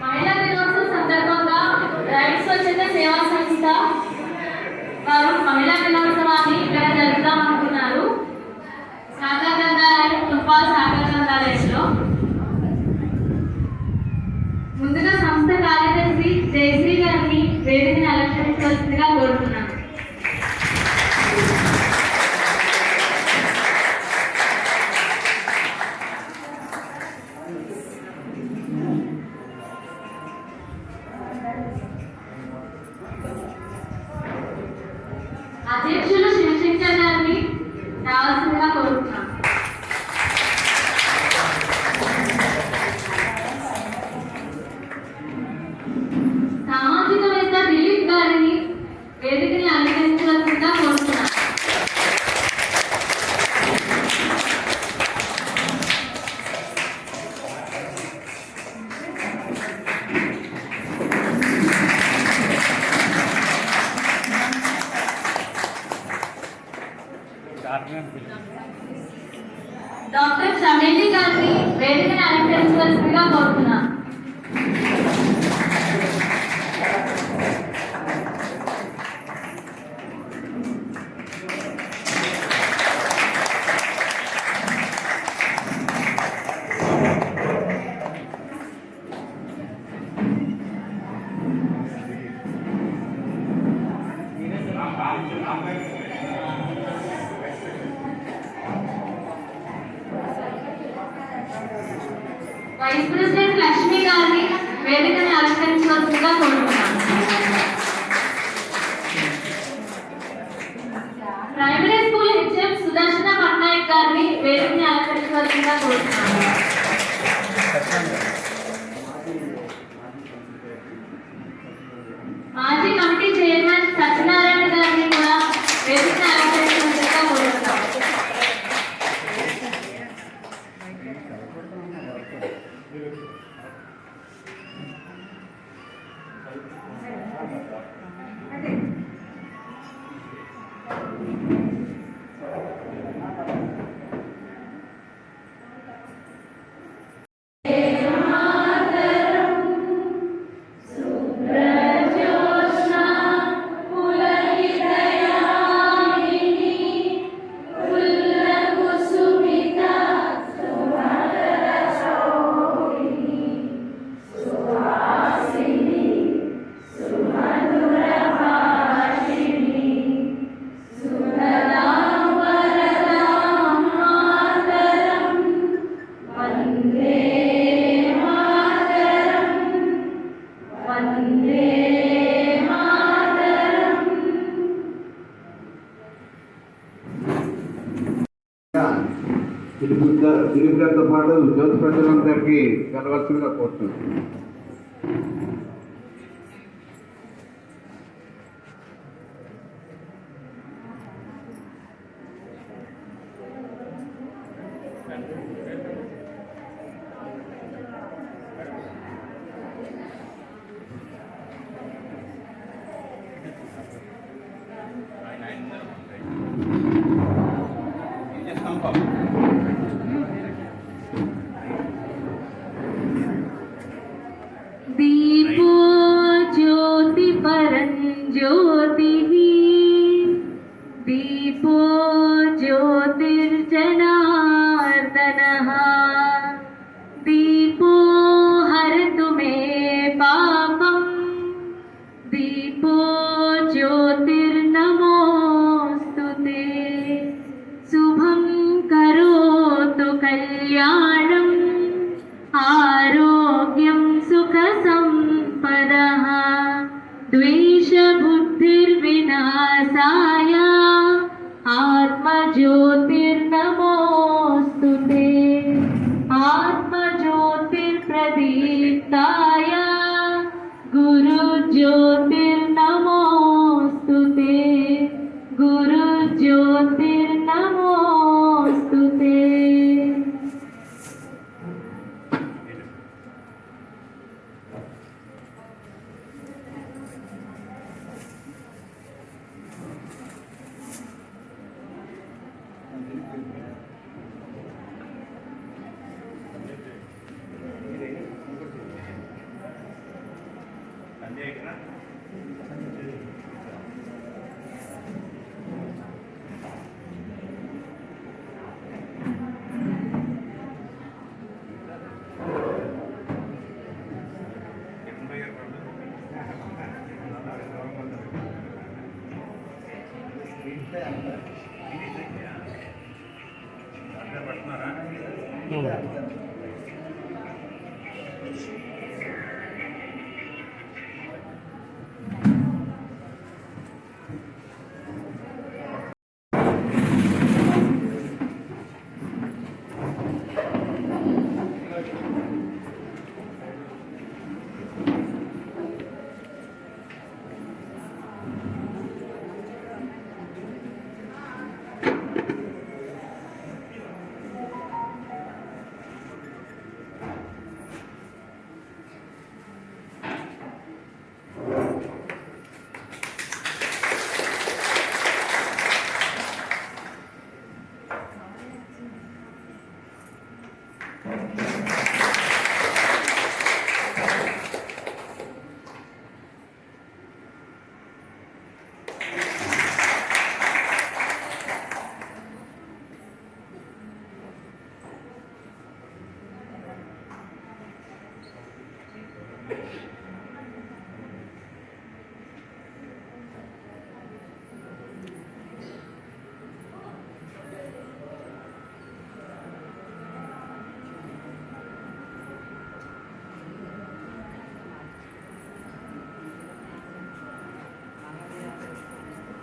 మహిళా దినోత్సవం సందర్భంగా రైతు స్వచ్ఛత సేవా సంస్థ వారు మహిళా దినోత్సవాన్ని ఇక్కడ జరుపుదాం అనుకున్నారు. సాగర్ గ్రంథాలయం తుపాల్ సాగర్ గ్రంథాలయంలో. ముందుగా సంస్థ కార్యదర్శి జయశ్రీ గారిని వేదికని అలంకరించవలసిందిగా కోరుతున్నాను. అధ్యక్షులు శివశంకర్ గారిని రావాల్సిందిగా కోరుతున్నాం. సామాజికవేత్త దిలీప్ గారిని వేదికని అలంకరించవలసిందిగా కోరుతున్నాం. డాక్టర్ చమేలి గారిని వేదికని అలంకరించవలసిందిగా కోరుతున్నాం. వైస్ ప్రెసిడెంట్ లక్ష్మి గారిని వేదికని అలంకరించవలసిందిగా కోరుతున్నాం. ప్రైమరీ స్కూల్ హెచ్ఎం సుదర్శన పట్నాయక్ గారిని వేదికని అలంకరించవలసిందిగా కోరుతున్నాం. మాజీ కమిటీ చైర్మన్ సత్యనారాయణ గారిని కూడా వేదికని అలంకరించవలసిందిగా కోరుతున్నాం. దిలీప్ గారితో పాటు జ్యోతి ప్రజలందరికీ కలవలసిందిగా కోరుతున్నాను. दीपो ज्योति परञ्ज्योतिः दीपो ज्योतिर्जनार्दनः दीपो हरतु मे पापं दीपो ज्योतिर्नमोऽस्तु ते शुभं करोतु कल्याणम् आरोग्यं सुखसम्पदः द्वेषबुद्धिर्विनाशाय आत्मज्योतिर्नमोऽस्तु ते आत्मज्योतिर्प्रदीप्ताय गुरुज्योतिर्नमोऽस्तु ते गुरुज्योतिर्नमोऽस्तु ते।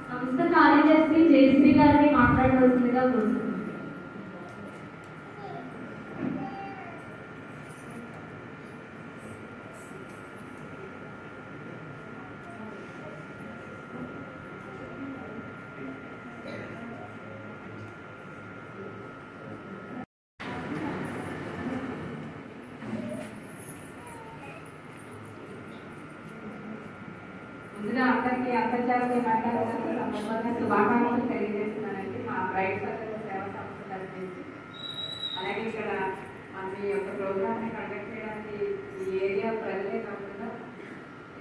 సంస్థ కార్యదర్శి జయశ్రీ గారిని మాట్లాడవలసిందిగా కోరుతున్నాను. ముందుగా అందరికీ అంతర్జాతీయ మహిళా దినోత్సవ సందర్భంగా శుభాకాంక్షలు తెలియజేస్తున్నానండి. మా బ్రైట్ సర్కిల్ సేవా సంస్థ తరఫు నుంచి. అలాగే ఇక్కడ మన యొక్క ప్రోగ్రామ్ని కండక్ట్ చేయడానికి ఈ ఏరియా ప్రజలే కాకుండా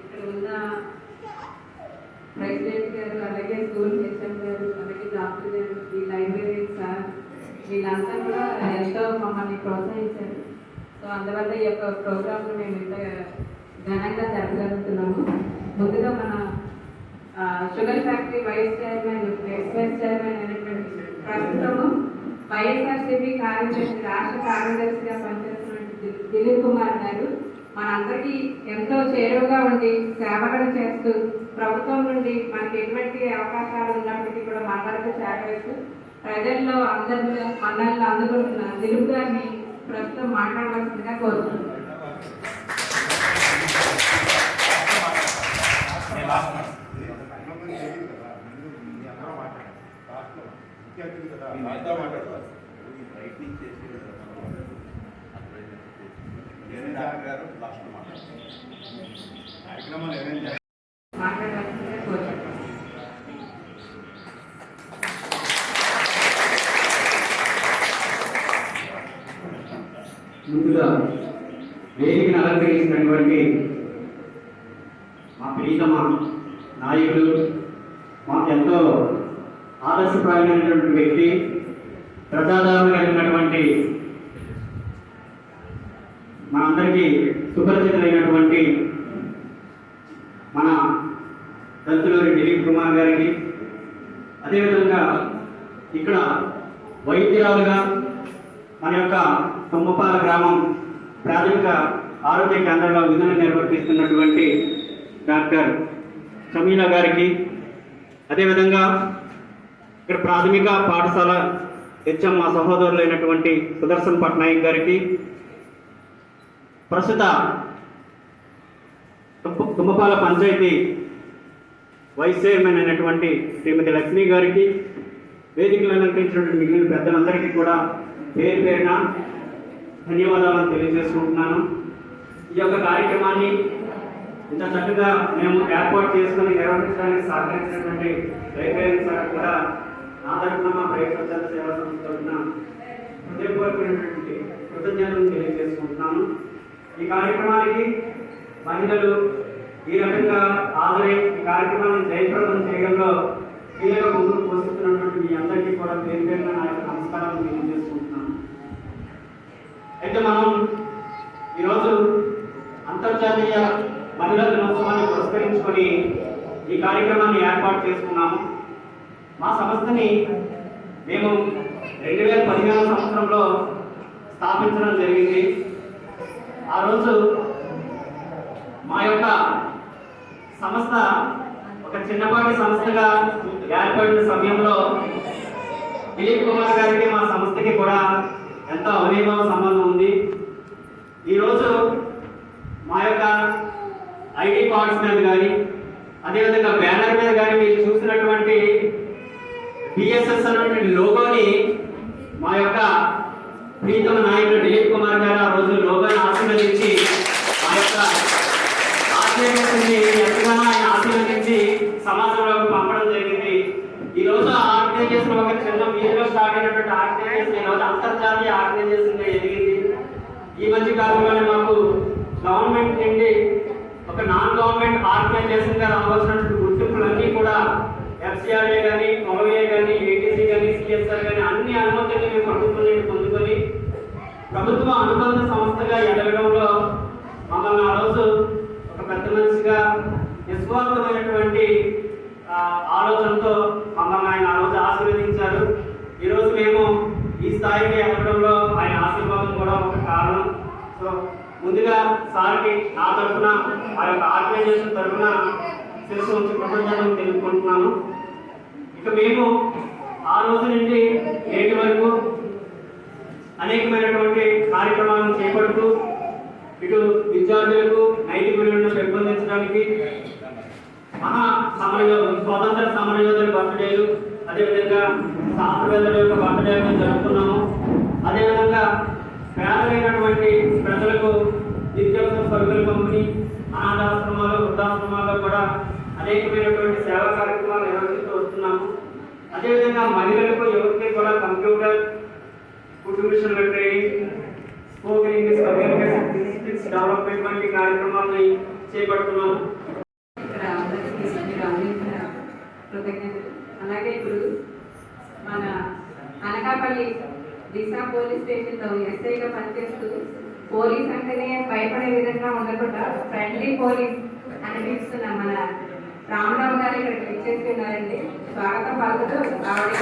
ఇక్కడ ఉన్న ప్రెసిడెంట్ గారు, అలాగే స్కూల్ హెచ్ఎం గారు, అలాగే డాక్టర్ గారు, ఈ లైబ్రరీ సార్, వీళ్ళంతా కూడా ఎంతో మమ్మల్ని ప్రోత్సహించారు. సో అందువల్ల ఈ యొక్క ప్రోగ్రామ్ను మేము ఇంత ఘనంగా జరపగలుగుతున్నాము. ముందుగా మన sugar factory vice chairman, ex chairman అయినటువంటి ప్రస్తుతము వైఎస్ఆర్సీపీ కార్యదర్శి, రాష్ట్ర కార్యదర్శిగా పనిచేస్తున్నటువంటి దిలీప్ కుమార్ గారు మనందరికీ ఎంతో చేరువగా ఉండి సేవలు చేస్తూ ప్రభుత్వం నుండి మనకి ఎటువంటి అవకాశాలు ఉన్నప్పటికీ కూడా మన వరకు చేరవేస్తూ ప్రజల్లో అందరిలో మన్నల్లో అందుకుంటున్న దిలీప్ గారిని ప్రస్తుతం మాట్లాడవలసిందిగా కోరుతున్నాను. ముందుగా వేదికను అలంకరించినటువంటి మా ప్రీతమ నాయకుడు, మాకు ఎంతో ఆదర్శప్రాయమైనటువంటి వ్యక్తి, ప్రజాదరణ కలిగినటువంటి మనందరికీ సుపరిచితులైనటువంటి మన దళితులూరి దిలీప్ కుమార్ గారికి, అదేవిధంగా ఇక్కడ వైద్యురాలుగా మన యొక్క తుమ్మపాల గ్రామం ప్రాథమిక ఆరోగ్య కేంద్రంలో విధులు నిర్వర్తిస్తున్నటువంటి డాక్టర్ షమీలా గారికి, అదేవిధంగా ఇక్కడ ప్రాథమిక పాఠశాల హెచ్ఎం మా సహోదరులైనటువంటి సుదర్శన్ పట్నాయక్ గారికి, ప్రస్తుత తుమ్మపాల పంచాయతీ వైస్ చైర్మన్ అయినటువంటి శ్రీమతి లక్ష్మి గారికి, వేదికలు అలంకరించినటువంటి మిగిలిన పెద్దలందరికీ కూడా పేరు పేరున ధన్యవాదాలను తెలియజేసుకుంటున్నాను. ఈ యొక్క కార్యక్రమాన్ని ఇంత చక్కగా మేము ఏర్పాటు చేసుకుని నిర్వహించడానికి సహకరించినటువంటి లైబ్రరీ సార్ కూడా నా తరఫున మా ప్రైవేట్ ప్రజల సేవా సంస్థ తరఫున హృదయపూర్వకమైనటువంటి కృతజ్ఞతలను తెలియజేసుకుంటున్నాను. ఈ కార్యక్రమానికి మహిళలు ఈ రకంగా హాజరై ఈ కార్యక్రమాన్ని జయప్రదం చేయడంలో కీలక ముందుకు పోషిస్తున్నటువంటి మీ అందరికీ కూడా పేరు పేరున నా యొక్క నమస్కారాలు తెలియజేసుకుంటున్నాను. అయితే మనం ఈరోజు అంతర్జాతీయ మహిళా దినోత్సవాన్ని పురస్కరించుకొని ఈ కార్యక్రమాన్ని ఏర్పాటు చేసుకున్నాము. మా సంస్థని మేము 2015 సంవత్సరంలో స్థాపించడం జరిగింది. ఆ రోజు మా యొక్క సంస్థ ఒక చిన్నపాటి సంస్థగా ఏర్పడిన సమయంలో దిలీప్ కుమార్ గారికి మా సంస్థకి కూడా ఎంతో అవినీభావ సంబంధం ఉంది. ఈరోజు మా యొక్క ఐడి కార్డ్స్ మీద కానీ అదేవిధంగా బ్యానర్ మీద కానీ మీరు చూసినటువంటి బిఎస్ఎస్ అనేటువంటి లోగోని మా యొక్క ప్రీతమ నాయకుడు దిలీప్ కుమార్ గారు ఆ రోజు లోగోని ఆశీర్వదించి ఆ యొక్క ఆశీర్వదించి ఎంతగానో ఆయన ఆశీర్వదించి సమాజంలోకి పంపడం జరిగింది. ఈ రోజు ఆ ఆర్గనైజేషన్ ఒక చిన్న వీధిలో స్టార్ట్ అయినటువంటి ఆర్గనైజేషన్ ఈ రోజు అంతర్జాతీయ ఆర్గనైజేషన్ గా ఎదిగింది. ఈ మధ్య కాలంలోనే మాకు గవర్నమెంట్ నుండి ఒక నాన్ గవర్నమెంట్ ఆర్గనైజేషన్ గా రావాల్సినటువంటి గుర్తింపులన్నీ కూడా ఎఫ్సిఆర్ఏ కానీ, మొగవిఏ కానీ, ఏటీసీ కానీ, సిఎస్ఆర్ కానీ అన్ని అనుమతులను మేము ప్రభుత్వం నుండి పొందుకొని ప్రభుత్వ అనుబంధ సంస్థగా ఎదగడంలో మమ్మల్ని ఆ రోజు ఒక పెద్ద మనిషిగా నిస్వార్థమైనటువంటి ఆలోచనతో మమ్మల్ని ఆయన ఆ రోజు ఆశీర్వదించారు. ఈరోజు మేము ఈ స్థాయికి ఎదగడంలో ఆయన ఆశీర్వాదం కూడా ఒక కారణం. సో ముందుగా సార్కి నా తరఫున ఆ యొక్క ఆర్గనైజేషన్ తరఫున శిరస్సు ఉంచి కృతజ్ఞతలు తెలుపుకుంటున్నాను. ఇక మేము ఆ రోజు నుండి నేటి వరకు అనేకమైనటువంటి కార్యక్రమాలను చేపడుతూ ఇటు విద్యార్థులకు నైతిక విలువలను పెంపొందించడానికి స్వాతంత్ర సమరయోధుల బర్త్డేలు, అదేవిధంగా శాస్త్రవేత్తల యొక్క బర్త్డేలను జరుపుకున్నాము. అదేవిధంగా పేదలైనటువంటి ప్రజలకు నిత్యావసర సరుకుల పంపిణీ, అనాథాశ్రమాలు, వృద్ధాశ్రమాల్లో కూడా అనేకమైనటువంటి సేవా కార్యక్రమాలు నిర్వహిస్తూ వస్తున్నాము. అదేవిధంగా మహిళలకు, యువతకి కూడా కంప్యూటర్, ఫుడ్ మిషన్ల training, spoken English communication skills development వంటి కార్యక్రమాలను చేపడుతున్నాము. కృతజ్ఞతలు. అలాగే ఇప్పుడు మన అనకాపల్లి దిశా పోలీస్ స్టేషన్లో ఎస్ఐగా పనిచేస్తూ పోలీస్ అంటేనే భయపడే విధంగా ఉండకుండా ఫ్రెండ్లీ పోలీస్ అనిపిస్తున్న మన రామరావు గారు ఇక్కడికి విచ్చేస్తున్నారండి. స్వాగతం పలుకుతూ ఆవిడ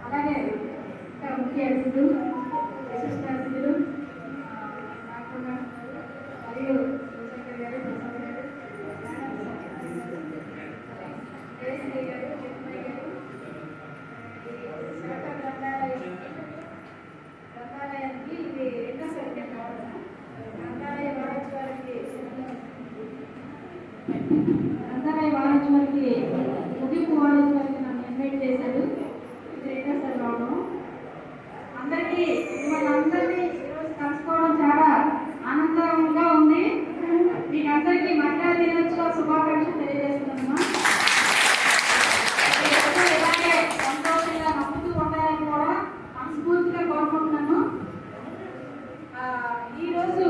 అలాగే ముఖ్య అతిథులు, విశిష్ట అతిథులు మరియు శేఖర్ గారు, ప్రసాద్ గారు, కేసీ గారు, చిన్మయ్య గారు, గ్రంథాలయానికి ఇది రెండోసారి కావాలి. గ్రంథాలయ వారోత్సవానికి ముగింపు వారోత్సవానికి నన్ను ఇన్వైట్ చేశారు. ఇది రెండోసారి రావడం. అందరికీ మిమ్మల్ని అందరినీ ఈరోజు కలుసుకోవడం చాలా ఆనందంగా ఉంది. మీకు అందరికీ మహిళా దినోత్సవ శుభాకాంక్షలు తెలియజేస్తున్నాను. ఇలాగే సంతోషంగా నమ్ముతూ ఉండాలని కూడా మనస్ఫూర్తిగా కోరుకుంటున్నాను. ఈరోజు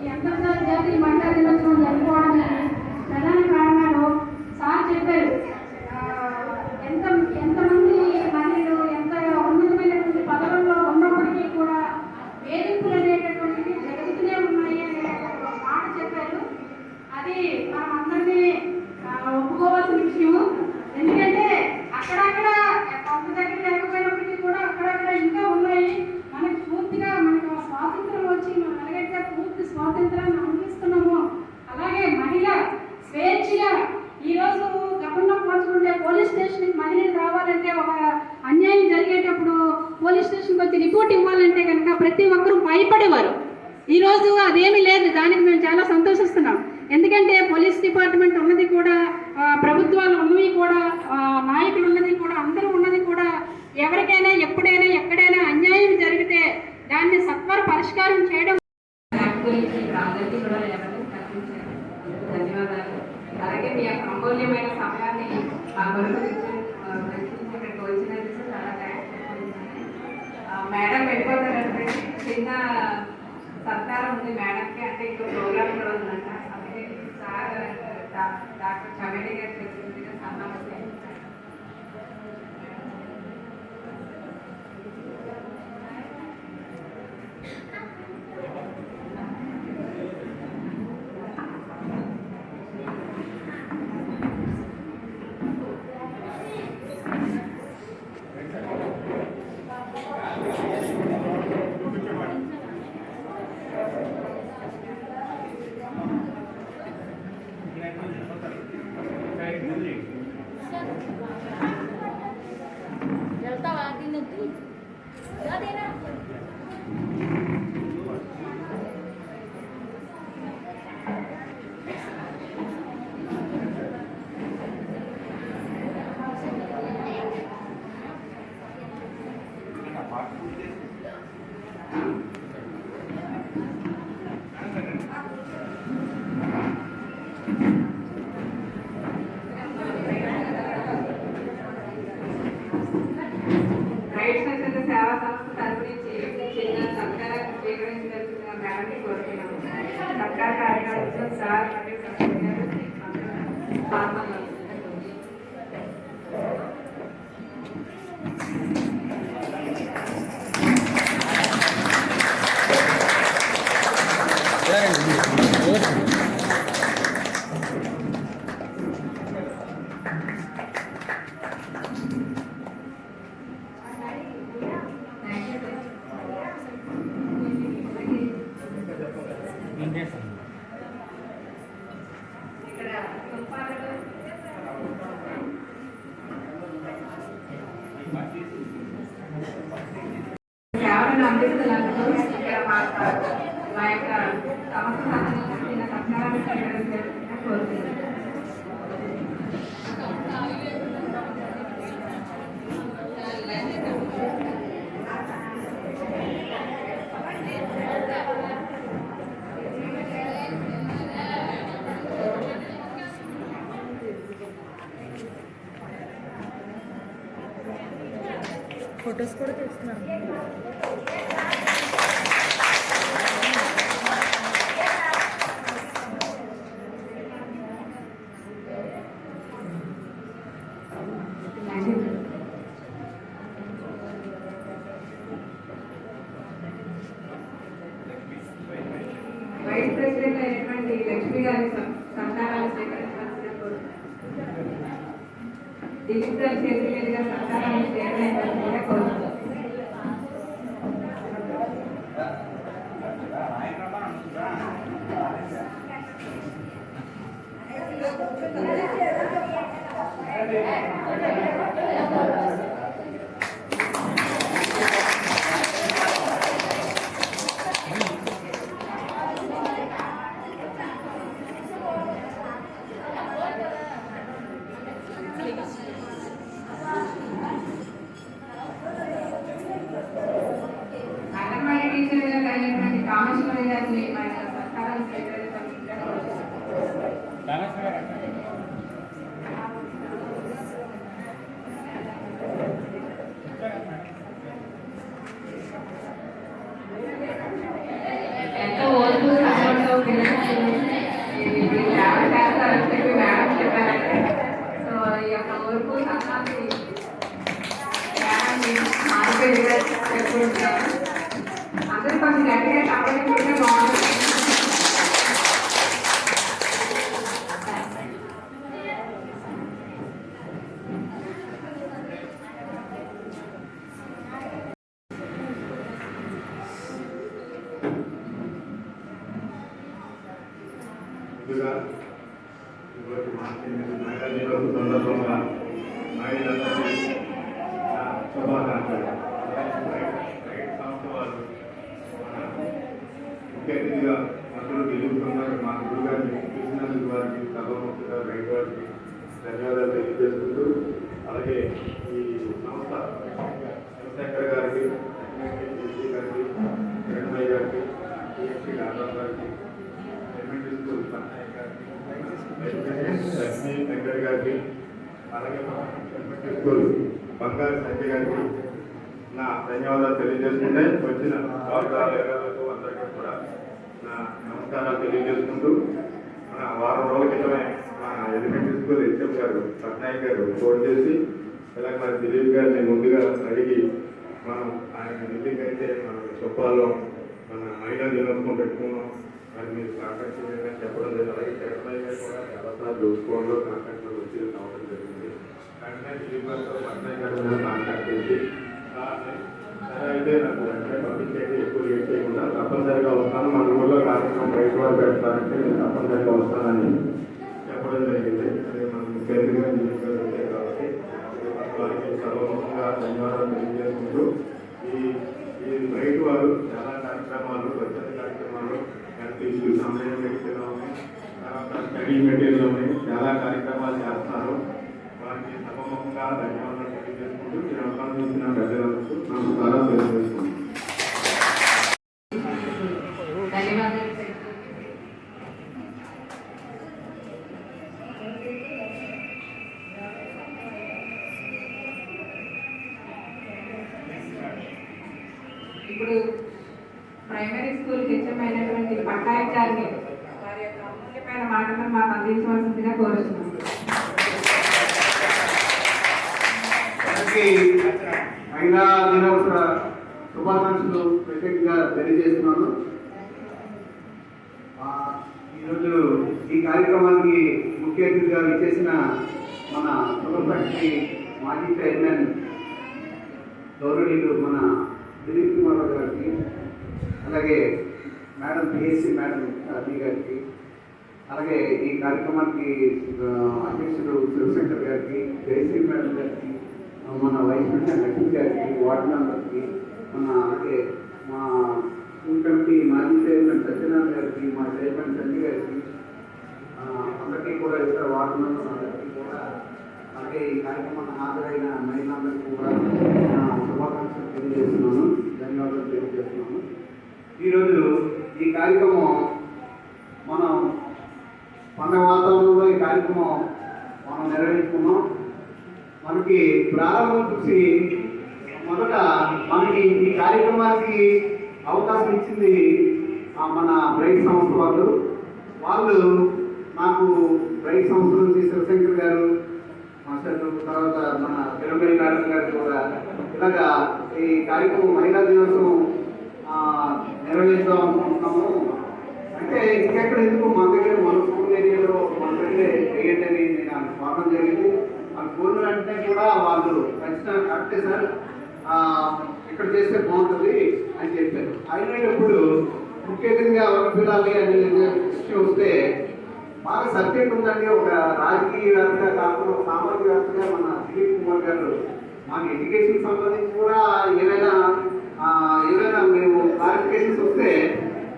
ఈ అంతర్జాతీయ మహిళా దినోత్సవం జరుపుకోవడానికి ప్రధాన కారణాలు సార్ చెప్పారు. ఎంతమంది మహిళలు ఎంత ఉన్నతమైనటువంటి పదవుల్లో ఉన్నప్పటికీ కూడా వేధింపులు అనేటటువంటివి జరుగుతూనే ఉన్నాయి అనే ఒక మాట చెప్పారు. అది మనం అందరినీ ఒప్పుకోవాల్సిన విషయం. ఎందుకంటే అక్కడక్కడ కొంత దగ్గర లేకపోయినప్పటికీ కూడా అక్కడక్కడ ఇంకా ఉన్నాయి. మనకు పూర్తిగా మనకు స్వాతంత్రం వచ్చి మనం ఎలాగైతే పూర్తి స్వాతంత్రాన్ని అందిస్తున్నామో అలాగే మహిళ స్వేచ్ఛగా ఈరోజు గతంలో పోల్చుకుంటే పోలీస్ స్టేషన్కి మహిళలు రావాలంటే ఒక అన్యాయం జరిగేటప్పుడు పోలీస్ స్టేషన్కి వచ్చి రిపోర్ట్ ఇవ్వాలంటే కనుక ప్రతి ఒక్కరూ భయపడేవారు. ఈరోజు అదేమీ లేదు. దానికి మేము చాలా సంతోషిస్తున్నాం. ఎందుకంటే పోలీస్ డిపార్ట్మెంట్ ఉన్నది కూడా, ప్రభుత్వాలు ఉన్నవి కూడా, నాయకులు ఉన్నది కూడా, అందరూ ఉన్నది కూడా ఎవరికైనా ఎప్పుడైనా ఎక్కడైనా అన్యాయం జరిగితే దాన్ని సత్వర పరిష్కారం చేయడం. అందరికీ కూడా కల్పించారు. ధన్యవాదాలు. అలాగే మీ యొక్క అమూల్యమైన సమయాన్ని మా కొరకు ఇక్కడికి వచ్చినందుకు చాలా థ్యాంక్స్ చెప్పుకుంటున్నాను. మేడం వెళ్ళిపోతారంటే చిన్న సత్కారం ఉంది మేడంకి. అంటే ఇంకో ప్రోగ్రామ్ కూడా ఉందంట. అందుకే సార్ డాక్టర్ చవేడి గారు చెప్పినట్టుగా సన్మానం రైట్ స్వచ్ఛంద సేవా సంస్థ తరపు నుంచి చిన్న సత్కారం స్వీకరించదలిచిన మేడంని కోరుతున్నాము. సత్కార కార్యక్రమంలో సార్ మరియు పాల్గొన్నారు. ఇక్కడ తుపాకులు సేవలను అందిస్తున్నందుకు ఇక్కడ మా యొక్క సంస్థ సంబంధించిన సత్కారాన్ని స్వీకరించాలని కోరుతున్నాను. ఫొటోస్ కూడా తీస్తున్నాను. వైస్ ప్రెసిడెంట్ అయినటువంటి లక్ష్మి గారి సత్కారాన్ని స్వీకరించాల్సిన కోరుతున్నాను. దిలీప్ గారి చేతుల మీదుగా సత్కారాన్ని స్వీకరించాల్సిందిగా కోరుతున్నాను. అంగన్వాడీ టీచర్గా కలిగినటువంటి కామేశ్వరి గారిని మా యొక్క సత్కారాన్ని స్వీకరించాల్సిందిగా కోరుతున్నాను. ఎంతో ఓర్పు సపోర్ట్తో పిల్లలకి సేవ చేస్తారని చెప్పి మేడం చెప్పారంటే సో ఈ యొక్క ఓర్పు సహనాన్ని మేడంని మార్కెట్గా చెప్పుకుంటున్నాను. అందరూ కొంచెం గట్టిగా చెప్పడం బాగుంటుంది. ముందుగా ఈరోజు మహిళా దినోత్సవ సందర్భంగా మహిళలందరికీ నా శుభాకాంక్షలు. రైట్ సంస్థ వారు ముఖ్య అతిథిగా మంత్రులు గెలుపుతున్నారు. మా గురువు గారిని చూసినందుకు వారికి సభాముఖంగా రైట్ వారికి ధన్యవాదాలు తెలియజేసుకుంటూ, అలాగే ఈ సంస్థ చంద్రశేఖర్ గారికి, జేసీ గారికి, కిరణ్మయ్య గారికి, టీఎస్సీ రాఘవ్ గారికి, ఎలిమెంటరీ స్కూల్ పట్నాయక్ గారికి, లక్ష్మీ వెంకట్ గారికి, అలాగే ఎలిమెంటరీ స్కూల్ బంగారు సంజయ్ గారికి నా ధన్యవాదాలు తెలియజేసుకుంటే వచ్చిన సహకారులకు అందరికీ కూడా నా నమస్కారాలు తెలియజేసుకుంటూ, మన వారం రోజుల క్రితమే మన ఎలిమెంటరీ స్కూల్ హెచ్ఎం గారు పట్నాయక్ గారు ఫోన్ చేసి ఇలా మరి దిలీప్ గారిని ముందుగా అడిగి మనం ఆయన ఢిల్లీకి అయితే మన చొప్పాలో మన మహిళా దినోత్సవం పెట్టుకున్నాం, మరి మీరు కాంటాక్ట్ చేయాలని చెప్పడం లేదు. అలాగే కిరణ్మయ్య గారు కూడా చాలాసార్లు ఫోన్లో కాంటాక్ట్లో వచ్చి రావడం జరిగింది. వెంటనే దిలీప్ గారితో పట్నాయక్ గారి మీద కాంటాక్ట్ చేసి సరే అయితే నాకు వెంటనే పంపించేది, ఎక్కువ లేట్ చేయకుండా తప్పనిసరిగా వస్తాను, మన ఊళ్ళో కార్యక్రమం బయట వారు పెడతానంటే నేను తప్పనిసరిగా వస్తానని చెప్పడం జరిగింది. అది మనం ముఖ్యంగా దిలీప్ గారు ఉంటాయి కాబట్టి వారికి సర్వముఖంగా ధన్యవాదాలు తెలియజేసుకుంటూ స్టడీ మెటీరియల్ ఉన్నాయి, చాలా కార్యక్రమాలు చేస్తున్నారు. వారికి సభముఖంగా ధన్యవాదాలు తెలియజేసుకుంటూ ఈ అవకాశం ఇచ్చిన ప్రజలకు నమస్కారం తెలియజేసుకుంటున్నాను. ధన్యవాదాలు. ఇప్పుడు ప్రైమరీ స్కూల్ హెచ్ఎం అయినటువంటి పట్నాయక్ గారిని వారి యొక్క అమూల్యమైన మాటలను మాకు అందించవలసిందిగా కోరుతున్నాం. మహిళా దినోత్సవ శుభాకాంక్షలు ప్రత్యేకంగా తెలియజేస్తున్నాను. ఈరోజు ఈ కార్యక్రమానికి ముఖ్య అతిథిగా విచ్చేసిన మన షుగర్ ఫ్యాక్టరీ మాజీ చైర్మన్ గౌరవనీయులు మన దిలీప్ కుమార్ గారికి, అలాగే మేడం పిఎస్సి మేడం రాజీ గారికి, అలాగే ఈ కార్యక్రమానికి అధ్యక్షుడు శివశంకర్ గారికి, జయశ్రీ మేడం గారికి, మన వైస్ ప్రెసిడెంట్ లక్ష్మి గారికి, వార్డు మెంబర్కి, అలాగే మా స్కూల్ కమిటీ మాజీ చైర్మన్ సత్యనారాయణ గారికి, మా చైర్మన్ సంజయ్ గారికి, అందరికీ కూడా ఇతర వార్డు మెంబర్స్ అందరికీ కూడా, అలాగే ఈ కార్యక్రమాన్ని హాజరైన మహిళలందరికీ కూడా శుభాకాంక్షలు తెలియజేస్తున్నాను, ధన్యవాదాలు తెలియజేస్తున్నాను. ఈరోజు ఈ కార్యక్రమం మనం పండుగ వాతావరణంలో ఈ కార్యక్రమం మనం నిర్వహించుకున్నాం. మనకి ప్రారంభం చూసి మొదట మనకి ఈ కార్యక్రమానికి అవకాశం ఇచ్చింది మన బ్రైట్ సంస్థ వాళ్ళు నాకు బ్రైట్ సంస్థ నుంచి శివశంకర్ గారు మాస్టర్లు, తర్వాత మన తిరుమల మేడం గారు కూడా ఇలాగా ఈ కార్యక్రమం మహిళా దినోత్సవం నిర్వహిద్దాం అనుకుంటున్నాము. అంటే ఇంకెక్కడ ఎందుకు మన దగ్గర మన స్కూల్ ఏరియాలో మన దగ్గర వేయండి అని నేను కోరడం జరిగింది. ఆ స్కూల్ అంటే కూడా వాళ్ళు ఖచ్చితంగా కరెక్టే సార్, ఇక్కడ చేస్తే బాగుంటుంది అని చెప్పారు. అయినప్పుడు ముఖ్యంగా ఎవరు పిల్లలు అనే విషయం వస్తే బాగా సబ్జెక్ట్ ఉందండి. ఒక రాజకీయవేత్తగా కాకుండా ఒక సామాజికవేత్తగా మన దిలీప్ కుమార్ గారు మాకు ఎడ్యుకేషన్ సంబంధించి కూడా ఏమైనా మేము క్లారిఫికేషన్స్ వస్తే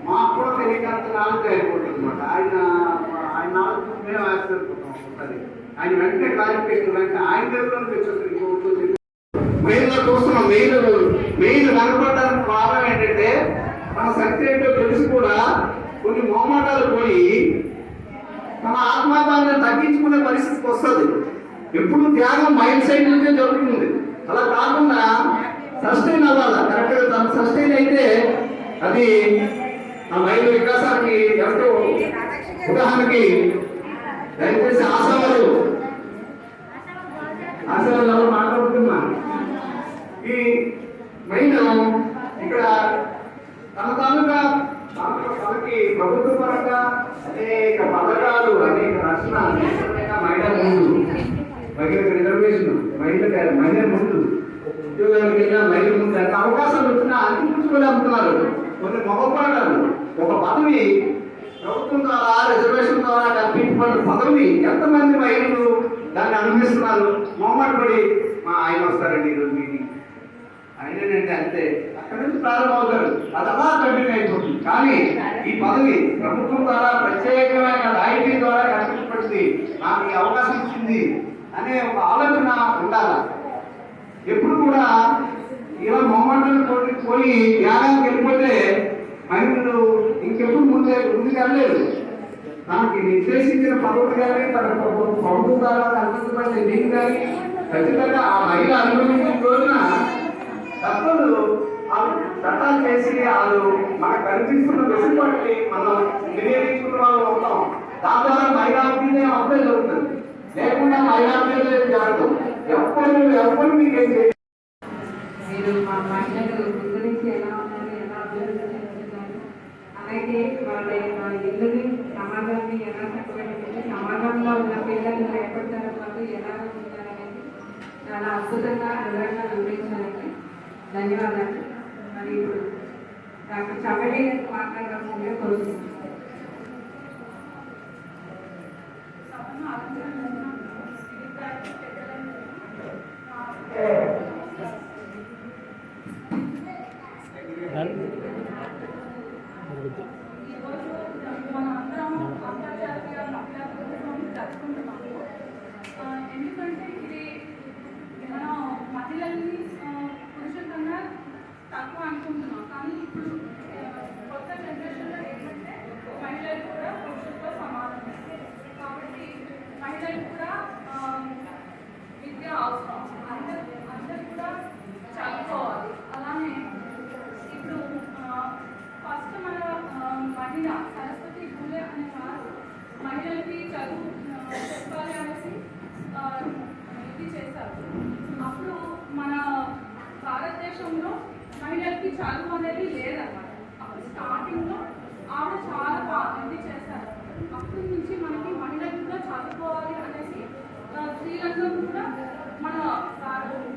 మాకు కూడా తెలియకంత నాలెడ్జ్ అయిపోతుంది అనమాట. ఆయన నాలెడ్జ్ మేము ఆశ్చర్యపోతాం ఒకసారి. ఆయన వెంటనే క్లారిఫికేషన్ వెంటనే ఆయన దగ్గర తెచ్చేస్తారు. మెయిన్లో చూస్తున్నాం. మెయిన్ కనపడడానికి కారణం ఏంటంటే మన సబ్జెక్ట్ తెలిసి కూడా కొన్ని మొహమాటాలు పోయి మన ఆత్మాభిమానాన్ని తగ్గించుకునే పరిస్థితికి వస్తుంది. ఎప్పుడు త్యాగం మైండ్ సైడ్ నుంచే జరుగుతుంది. అలా కాకుండా సస్టైన్ అవ్వాలి. కరెక్ట్గా తను సస్టైన్ అయితే అది ఆ మైండ్ వికాసానికి ఎంతో. ఉదాహరణకి దయచేసి ఆశావాలు మాట్లాడుతున్నా. ఈ మైండ్ ఇక్కడ తన తాలూకా మనకి ప్రభుత్వ పరంగా అనేక పథకాలు, అనేక రక్షణ మహిళల ముందు, మహిళలకు రిజర్వేషన్, మహిళ ముందు ఉద్యోగాలకు వెళ్ళినా మహిళల ముందు ఎంత అవకాశాలు వచ్చినా అందించుకోలేకపోతున్నారు. కొన్ని మొగపాడాలు ఒక పదవి ప్రభుత్వం ద్వారా రిజర్వేషన్ ద్వారా కల్పించబడిన పదవిని ఎంతమంది మహిళలు దాన్ని అనుభవిస్తున్నారు. మొహమాటపడి మా ఆయన వస్తారండి ఈరోజు మీటింగ్, ఆయనంటే అంతే, అక్కడి నుంచి ప్రారంభమవుతారు. అది అలా కంటిన్యూ అయిపోతుంది. కానీ ఈ పదవి ప్రభుత్వం ద్వారా ప్రత్యేకమైన రాయితీ ద్వారా కల్పించబడింది, నాకు ఈ అవకాశం ఇచ్చింది అనే ఒక ఆలోచన ఉండాలి. ఎప్పుడు కూడా ఇలా మొహమాటలు పోయి త్యాగానికి వెళ్ళిపోతే మహిళలు ఇంకెప్పుడు ముందుకు వెళ్ళలేదు. తనకి నిర్దేశించిన పదవులు కానీ తన ప్రభుత్వం ద్వారా కల్పించబడిన దీన్ని కానీ ఖచ్చితంగా ఆ మహిళ అనుభవించిన రోజున తప్పదు. వాళ్ళు చట్టాలు చేసి వాళ్ళు మనకు కనిపిస్తున్న వెసులుబాటుని మనం వినియోగించుకున్న వాళ్ళు ఉంటాం. దాని ద్వారా మహిళాభివృద్ధి అప్పుడే జరుగుతుంది, లేకుండా మహిళాభివృద్ధి జరగదు. ఎప్పుడు మీకేం చేయాలి. మీరు మా మహిళలు ముందు నుంచి ఎలా ఉన్నారు, ఎలా అభివృద్ధి చేస్తున్నారు, అలాగే వాళ్ళ ఇల్లుని సమాజాన్ని ఎలా చక్కబెట్టుకుంటే సమాజంలో ఉన్న పిల్లలు రేపటి తరగతి ఎలా ఉంటారనేది చాలా అద్భుతంగా వివరంగా వివరించారండి. ధన్యవాదాలు. మరి ఇప్పుడు డాక్టర్ చమ్మడి మాట్లాడాల్సిందిగా కోరుతున్నాను. మన అందరం అంతర్జాతీయ మహిళా చదువు అనేది లేదన్నమాట. అప్పుడు స్టార్టింగ్లో ఆవిడ చాలా బాగా చేశారు. అప్పటి నుంచి మనకి మహిళలు కూడా చదువుకోవాలి అనేసి స్త్రీలందరూ కూడా మన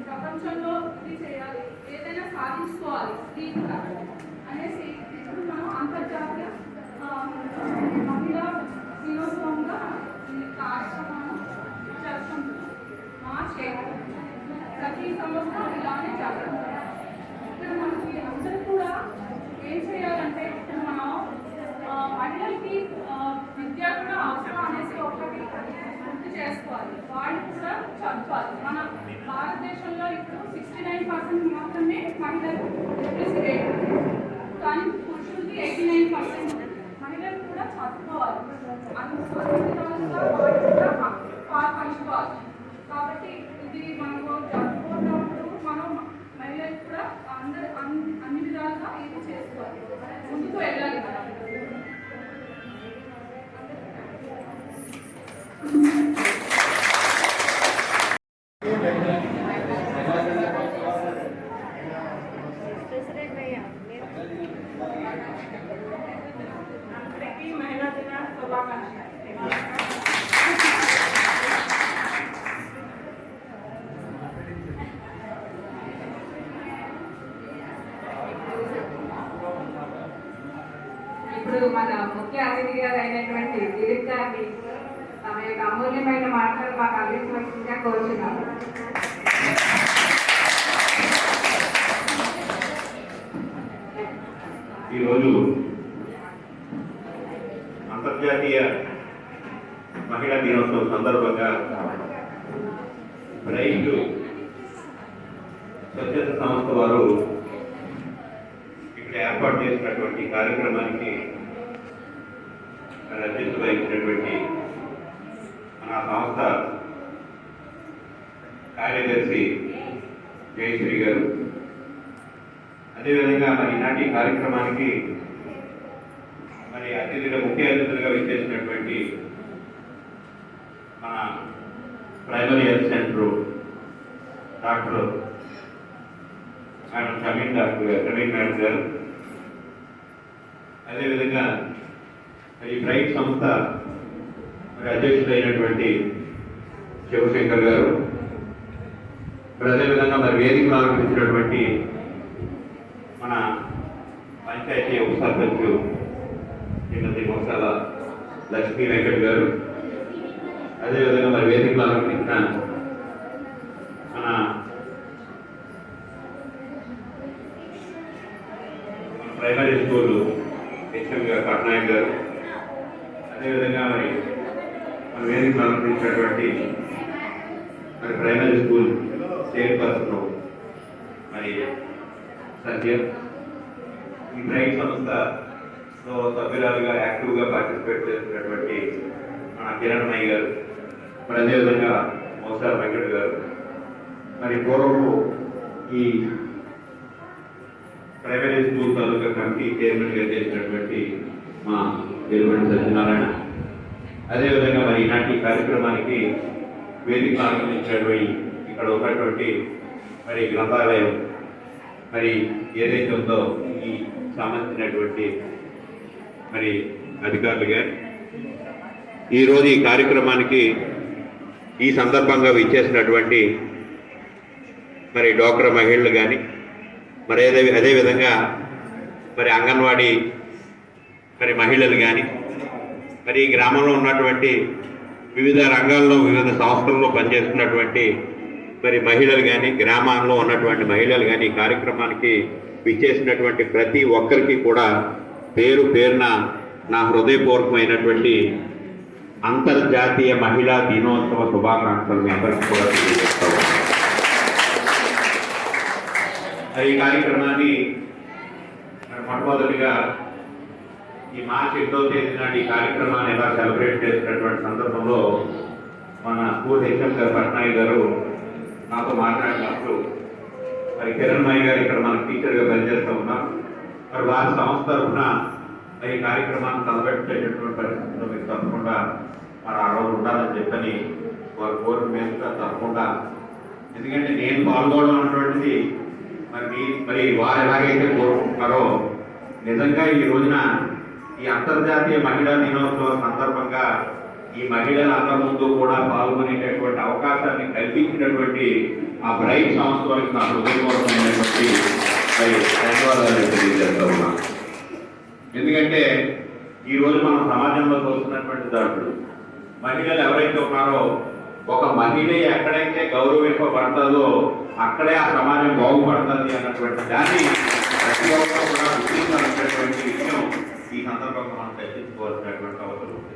ప్రపంచంలో ఇది చేయాలి, ఏదైనా సాధించుకోవాలి స్త్రీ కూడా అనేసి ఇప్పుడు మనం అంతర్జాతీయ మహిళా దినోత్సవంగా ఈ కార్యక్రమాన్ని జరుపుకుంటున్నాం. మార్చ్ 8 ప్రతి సంవత్సరం ఇలానే జరుగుతుంది. ఇక్కడ మనకి అందరూ కూడా ఏం చేయాలంటే మనం మహిళలకి విద్య కూడా అవసరం అనేసి ఒకటి గుర్తు చేసుకోవాలి. వాళ్ళు కూడా చదువుకోవాలి. మన భారతదేశంలో ఇప్పుడు 69% మాత్రమే మహిళలు లిటరసీ రేట్, కానీ పురుషులకి 89%. మహిళలు కూడా చదువుకోవాలి. అన్ని విధాలుగా వాళ్ళు కూడా పంచుకోవాలి. కాబట్టి ఇది మనకు జరుపుకున్నప్పుడు మనం మహిళలు కూడా అన్ని విధాలుగా ఇది చేసుకోవాలి, ముందుకు వెళ్ళాలి. అందరికీ మహిళా దిన శుభాకాంక్షలు. ఇప్పుడు మన ముఖ్య అతిథి గారు అయినటువంటి దిలీప్ గారిని తమ యొక్క అమూల్యమైన మాటలు మాకు అందించవలసిందిగా కోరుచున్నాము. ఈరోజు అంతర్జాతీయ మహిళా దినోత్సవం సందర్భంగా బ్రైట్ స్వచ్ఛత సంస్థ వారు ఇక్కడ ఏర్పాటు చేసినటువంటి కార్యక్రమానికి అధ్యక్షత వహించినటువంటి మన సంస్థ కార్యదర్శి జయశ్రీ గారు, అదేవిధంగా మరి ఈనాటి కార్యక్రమానికి మరి ముఖ్య అతిథులుగా విచ్చేసినటువంటి మన primary health centre doctor madam Praveen madam గారు, అదేవిధంగా ఈ బ్రైట్ సంస్థ మరి అధ్యక్షుడైనటువంటి శివశంకర్ గారు, మరి అదేవిధంగా మరి వేదికను ఆరంభించినటువంటి మన పంచాయతీ ఉప సర్పంచ్ శ్రీమతి మోసాల లక్ష్మీ వెంకట్ గారు, అదేవిధంగా మరి వేదికను ఆరంభించిన మన ప్రైమరీ స్కూల్ హెచ్ఎం గారు పట్నాయక్ గారు, అదేవిధంగా మరి మన వేదికను ఆరంభించినటువంటి మరి ప్రైమరీ స్కూల్ చైర్పర్సన్ మరి సత్యం, ఈ బ్రైట్ సంస్థలో సభ్యురాలుగా యాక్టివ్గా పార్టిసిపేట్ చేస్తున్నటువంటి మన కిరణ్మయ్య గారు, మరి అదేవిధంగా మోసాల వెంకట్ గారు, మరి పూర్వము ఈ ప్రైమరీ స్కూల్ తాలూకా కమిటీ చైర్మన్గా చేసినటువంటి మా ఎలుగంటి సత్యనారాయణ, అదేవిధంగా మరి ఈనాటి కార్యక్రమానికి వేదిక ఆరంభించినటువంటి ఇక్కడ ఉన్నటువంటి మరి గ్రంథాలయం మరి ఏదైతే ఉందో ఈ సంబంధించినటువంటి మరి అధికారులు గారు, ఈరోజు ఈ కార్యక్రమానికి ఈ సందర్భంగా విచ్చేసినటువంటి మరి డ్వాక్రా మహిళలు కానీ, మరి అదేవిధంగా మరి అంగన్వాడీ మరి మహిళలు కానీ, మరి ఈ గ్రామంలో ఉన్నటువంటి వివిధ రంగాల్లో వివిధ సంస్థల్లో పనిచేస్తున్నటువంటి మరి మహిళలు కానీ, గ్రామాల్లో ఉన్నటువంటి మహిళలు కానీ ఈ కార్యక్రమానికి విచ్చేసినటువంటి ప్రతి ఒక్కరికి కూడా పేరు పేరున నా హృదయపూర్వకమైనటువంటి అంతర్జాతీయ మహిళా దినోత్సవ శుభాకాంక్షలు మీ అందరికీ కూడా తెలియజేస్తాను. ఈ కార్యక్రమాన్ని మొట్టమొదటిగా ఈ మార్చి 8వ తేదీ నాటి ఈ కార్యక్రమాన్ని ఎలా సెలబ్రేట్ చేసినటువంటి సందర్భంలో మన స్కూల్ హెచ్ఎం గారు పట్నాయక్ గారు నాతో మాట్లాడినప్పుడు మరి కిరణ్మయ్య గారు ఇక్కడ మన టీచర్గా పనిచేస్తూ ఉన్నాం, మరి వారి సంస్థ తరఫున ఈ కార్యక్రమాన్ని తలపెట్టేటటువంటి పరిస్థితుల్లో మీరు తప్పకుండా మరి ఆ రోజు ఉండాలని చెప్పని వారు కోరిక మీదుగా తప్పకుండా, ఎందుకంటే నేను పాల్గొనడం అన్నటువంటిది మరి వారు ఎలాగైతే కోరుకుంటున్నారో నిజంగా ఈ రోజున ఈ అంతర్జాతీయ మహిళా దినోత్సవం సందర్భంగా ఈ మహిళలందరి ముందు కూడా పాల్గొనేటటువంటి అవకాశాన్ని కల్పించినటువంటి ఆ బ్రైట్ సంస్థ వారికి నా హృదయపూర్వకమైనటువంటి ధన్యవాదాలు తెలియజేస్తా ఉన్నాను. ఎందుకంటే ఈరోజు మనం సమాజంలో చూస్తున్నటువంటి దాడులు మహిళలు ఎవరైతే ఉన్నారో ఒక మహిళ ఎక్కడైతే గౌరవింపబడతాదో అక్కడే ఆ సమాజం బాగుపడుతుంది అన్నటువంటి దాన్ని ప్రతి ఒక్కరు కూడా గుర్తించాలన్నటువంటి విషయం ఈ సందర్భంగా మనం చర్చించుకోవాల్సినటువంటి అవసరం ఉంది.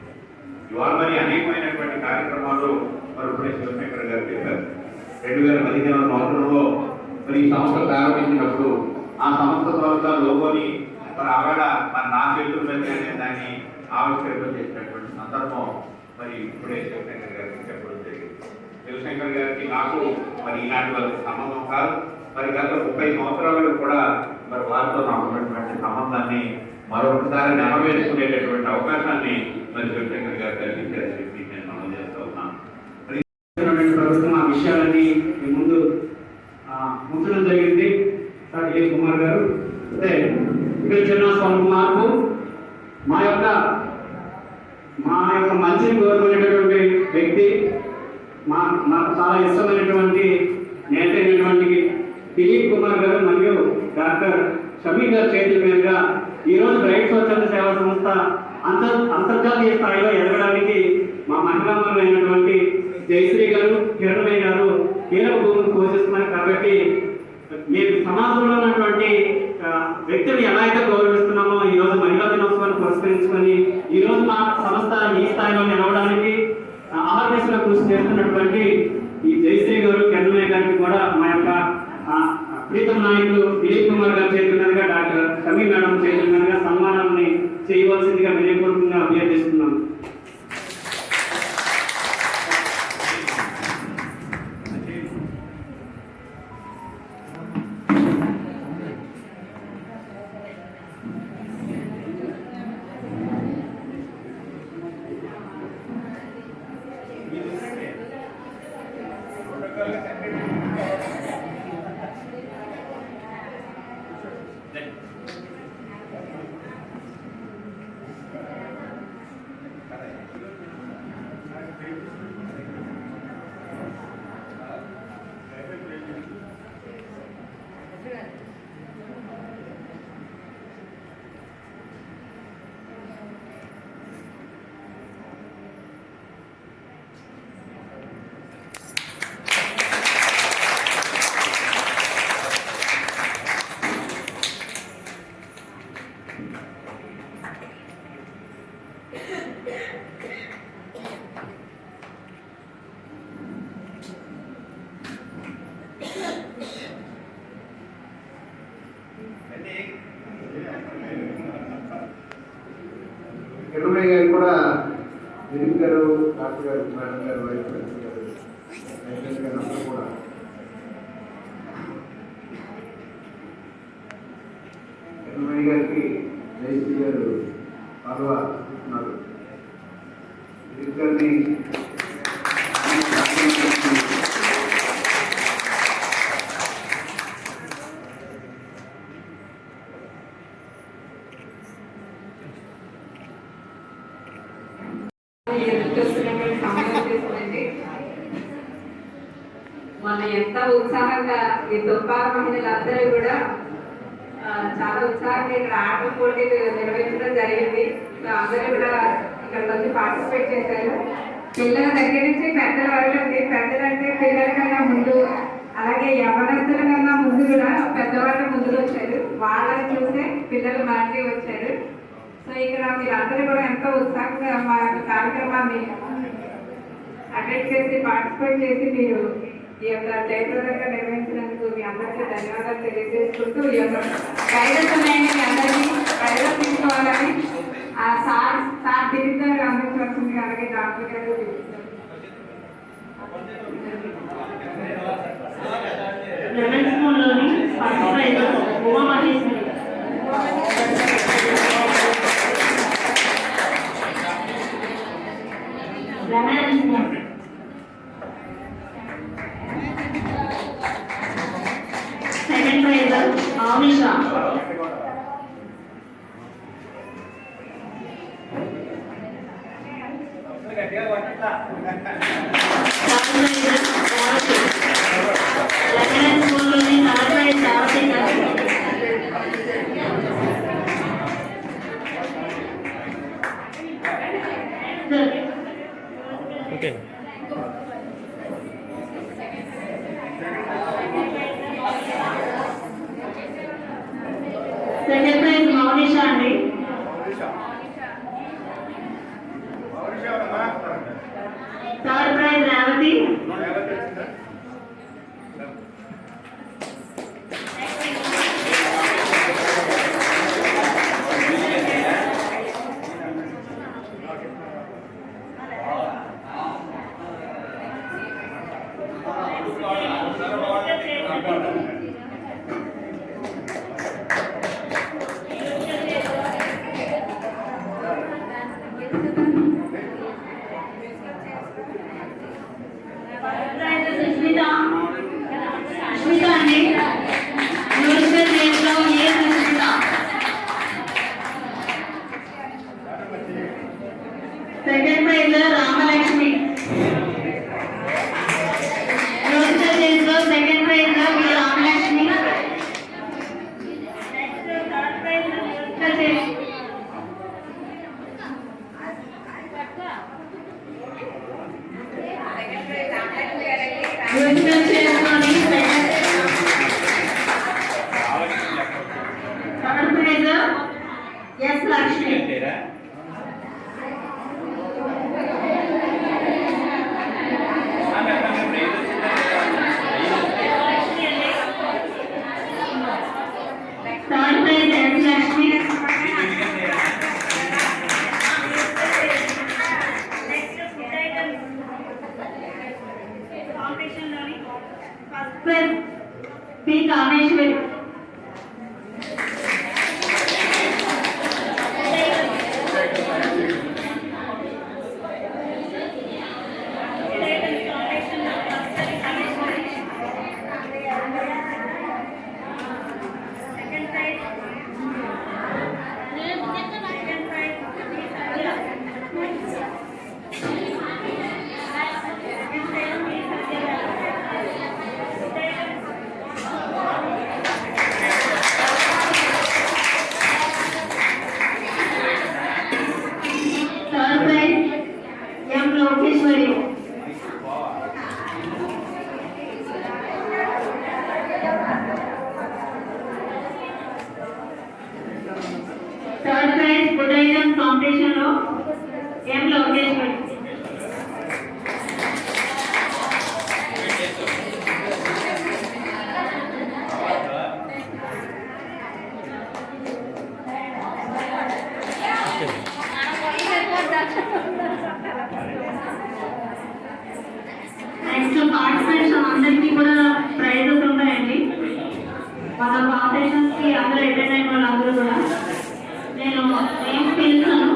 ఇవాళ మరి అనేకమైనటువంటి కార్యక్రమాలు మరి ఇప్పుడే శివశంకర్ గారు చెప్పారు. 2015వ సంవత్సరంలో మరి ఈ సంస్థ ప్రారంభించినప్పుడు ఆ సంస్థ ద్వారా లోగోని మరి ఆవిడ మరి నా చేతుల మీద దాన్ని ఆవిష్కరణ చేసినటువంటి సందర్భం మరి ఇప్పుడే శివశంకర్ గారికి చెప్పడం జరిగింది. శివశంకర్ గారికి నాకు మరి ఇలాంటి వాళ్ళకి సంబంధం కాదు. మరి గత 30 సంవత్సరాలు కూడా మరి వారితో నాకు ఉన్నటువంటి సంబంధాన్ని మరొకసారి నెరవేర్చుకునేటటువంటి అవకాశాన్ని మరి శివశంకర్ గారు కల్పించారని చెప్పి నేను మనం చేస్తూ ఉన్నాను. ప్రభుత్వం ఆ విషయాలన్నీ మీ ముందు ఉంచడం జరిగింది. సార్ ఏ కుమార్ గారు అంటే ఇక్కడ చిన్న స్వల్ప మార్పు మా యొక్క మంచిని కోరుకునేటటువంటి వ్యక్తి నాకు చాలా ఇష్టమైనటువంటి నేతైనటువంటి దిలీప్ కుమార్ గారు మరియు డాక్టర్ షమీ గారు చేతుల మీదుగా ఈరోజు బ్రైట్ స్వచ్ఛంద సేవా సంస్థ అంతర్జాతీయ స్థాయిలో ఎదగడానికి మా మహిళామణులైనటువంటి జయశ్రీ గారు కిరణమయ్య గారు కీలక భూమిని పోషిస్తున్నారు. కాబట్టి మీరు సమాజంలో ఉన్నటువంటి వ్యక్తులు ఎలా అయితే గౌరవిస్తున్నామో ఈ రోజు మహిళా దినోత్సవాన్ని పురస్కరించుకొని ఈ రోజు మా సంస్థ ఈ స్థాయిలో నిలవడానికి ఆహర్నిశగా కృషి చేస్తున్నటువంటి ఈ జయశ్రీ గారు కిరణమయ్య గారికి కూడా మా యొక్క ప్రీతం నాయకులు దిలీప్ కుమార్ గారి చేతుల మీదుగా డాక్టర్ షమీ మేడం చేతుల మీదుగా సన్మానాన్ని చేయవలసిందిగా వినయపూర్వకంగా అభ్యర్థిస్తున్నాం. కిరణమయ్య గారు కూడా దిలీప్ గారు డాక్టర్ గారు మేడం గారు వైస్ ప్రిన్సిపల్ గారు వెంకటేష్ గారు అందరూ కూడా కిరణమయ్య గారికి జయశ్రీ గారు పాల్వా ఇస్తున్నారు. దిలీప్ గారిని మన ఎంత ఉత్సాహంగా ఈ దుర్భాగ మహిళలందరూ కూడా చాలా ఉత్సాహంగా ఇక్కడ ఆటల పోటీలు నిర్వహించడం జరిగింది. అందరూ కూడా ఇక్కడ వచ్చి పార్టిసిపేట్ చేశారు. పిల్లల దగ్గర నుంచి పెద్దల వరకు ఉంది. పెద్దలంటే పిల్లల కన్నా ముందు, అలాగే యవనస్తుల కన్నా ముందు కూడా పెద్దవాళ్ళు ముందుకు వచ్చారు. వాళ్ళని చూసే పిల్లలు మాకి వచ్చారు. సో ఇక్కడ మీరందరూ కూడా ఎంతో ఉత్సాహంగా మా యొక్క కార్యక్రమాన్ని అటెండ్ చేసి పార్టిసిపేట్ చేసి మీరు ఈ యొక్క జయప్రదంగా నిర్వహించినందుకు మీ అందరికీ ధన్యవాదాలు తెలియజేసుకుంటూ ఈ యొక్క గైడెన్స్ ఉన్నాయని మీ అందరికీ గైడెన్స్ తీసుకోవాలని సార్ దిలీప్ గారు అందించవలసింది. అలాగే డాక్టర్ గారు లెవెన్త్ స్కూల్లోని first prize Uma Maheshwari. Second prize Mounisha. లెక్కన స్కూల్లోని నలభై సారథి గారు. ఓకే సెకండ్ ప్రైజ్ మౌనిష అండి. Third prize Revathi. సుష్మిత అండి. మ్యూజికల్ రేంజ్లో A Sushmita. Second prize Ramalakshmi. Musical రేంజ్లో second prize Ramalakshmi. Third prize musical range. Musical చైర్లోని third prize S Lakshmi. Third prize S Lakshmi. First prize P Kameswari. Third prize M Lokeswari. Third prize food item కాంపిటీషన్లో M Lokeshwari. Next participates అందరికీ కూడా prices ఉంటాయండి. మన కాంపిటీషన్స్కి అందరూ attend అయిన వాళ్ళందరూ కూడా నేను ఏం పిలుస్తాను.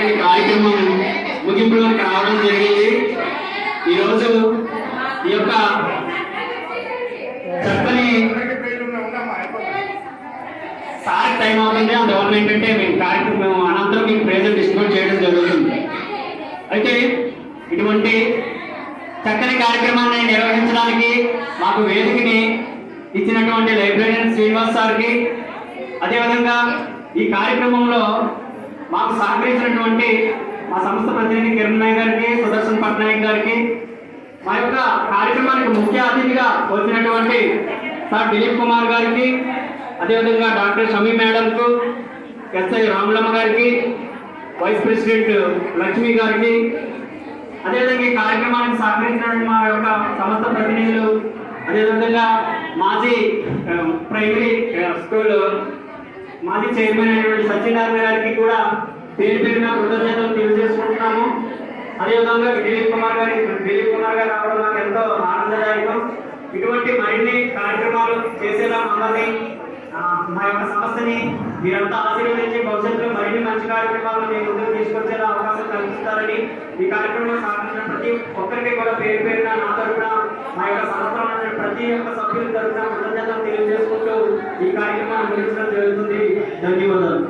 ఈ కార్యక్రమం ముగింపులోకి రావడం జరిగింది. ఈరోజు ఈ యొక్క చక్కని సార్ టైం అవుతుంది. అందువల్ల ఏంటంటే మేము కార్యక్రమం అనంతరం మీకు ప్రైజులు డిస్ట్రిబ్యూట్ చేయడం జరుగుతుంది. అయితే ఇటువంటి చక్కని కార్యక్రమాన్ని నిర్వహించడానికి మాకు వేదికని ఇచ్చినటువంటి లైబ్రరీయన్ శ్రీనివాస్ సార్కి, అదేవిధంగా ఈ కార్యక్రమంలో మాకు సహకరించినటువంటి మా సంస్థ ప్రతినిధి కిరణ్ నాయక్ గారికి, సుదర్శన్ పట్నాయక్ గారికి, మా యొక్క కార్యక్రమానికి ముఖ్య అతిథిగా వచ్చినటువంటి సార్ దిలీప్ కుమార్ గారికి, అదేవిధంగా డాక్టర్ షమీ మేడంకు, ఎస్ఐ రాములమ్మ గారికి, వైస్ ప్రెసిడెంట్ లక్ష్మి గారికి, అదేవిధంగా ఈ కార్యక్రమానికి సహకరించిన మా యొక్క సంస్థ ప్రతినిధులు, అదేవిధంగా మాజీ ప్రైమరీ స్కూల్ మాజీ చైర్మన్ అయినటువంటి సత్యనారాయణ గారికి కూడా పేరు పేరున కృతజ్ఞతలు తెలియజేసుకుంటున్నాము. అదేవిధంగా దిలీప్ కుమార్ గారు రావడం నాకు ఎంతో ఆనందదాయకం. ఇటువంటి మరిన్ని కార్యక్రమాలు చేసేలా మమ్మల్ని మా యొక్క సంస్థని మీరంతా ఆశీర్వదించి భవిష్యత్తులో మరిన్ని మంచి కార్యక్రమాలను మీ ముందుకు తీసుకొచ్చేలా అవకాశం కల్పిస్తారని, ఈ కార్యక్రమంలో సహకరించిన ప్రతి ఒక్కరికి కూడా పేరు పేరున నా తరఫున మా యొక్క సంస్థలో ఉన్న ప్రతి ఒక్క సభ్యుల తరఫున కృతజ్ఞతలు తెలియజేసుకుంటూ ఈ కార్యక్రమాన్ని ముగించడం జరుగుతుంది. ధన్యవాదాలు.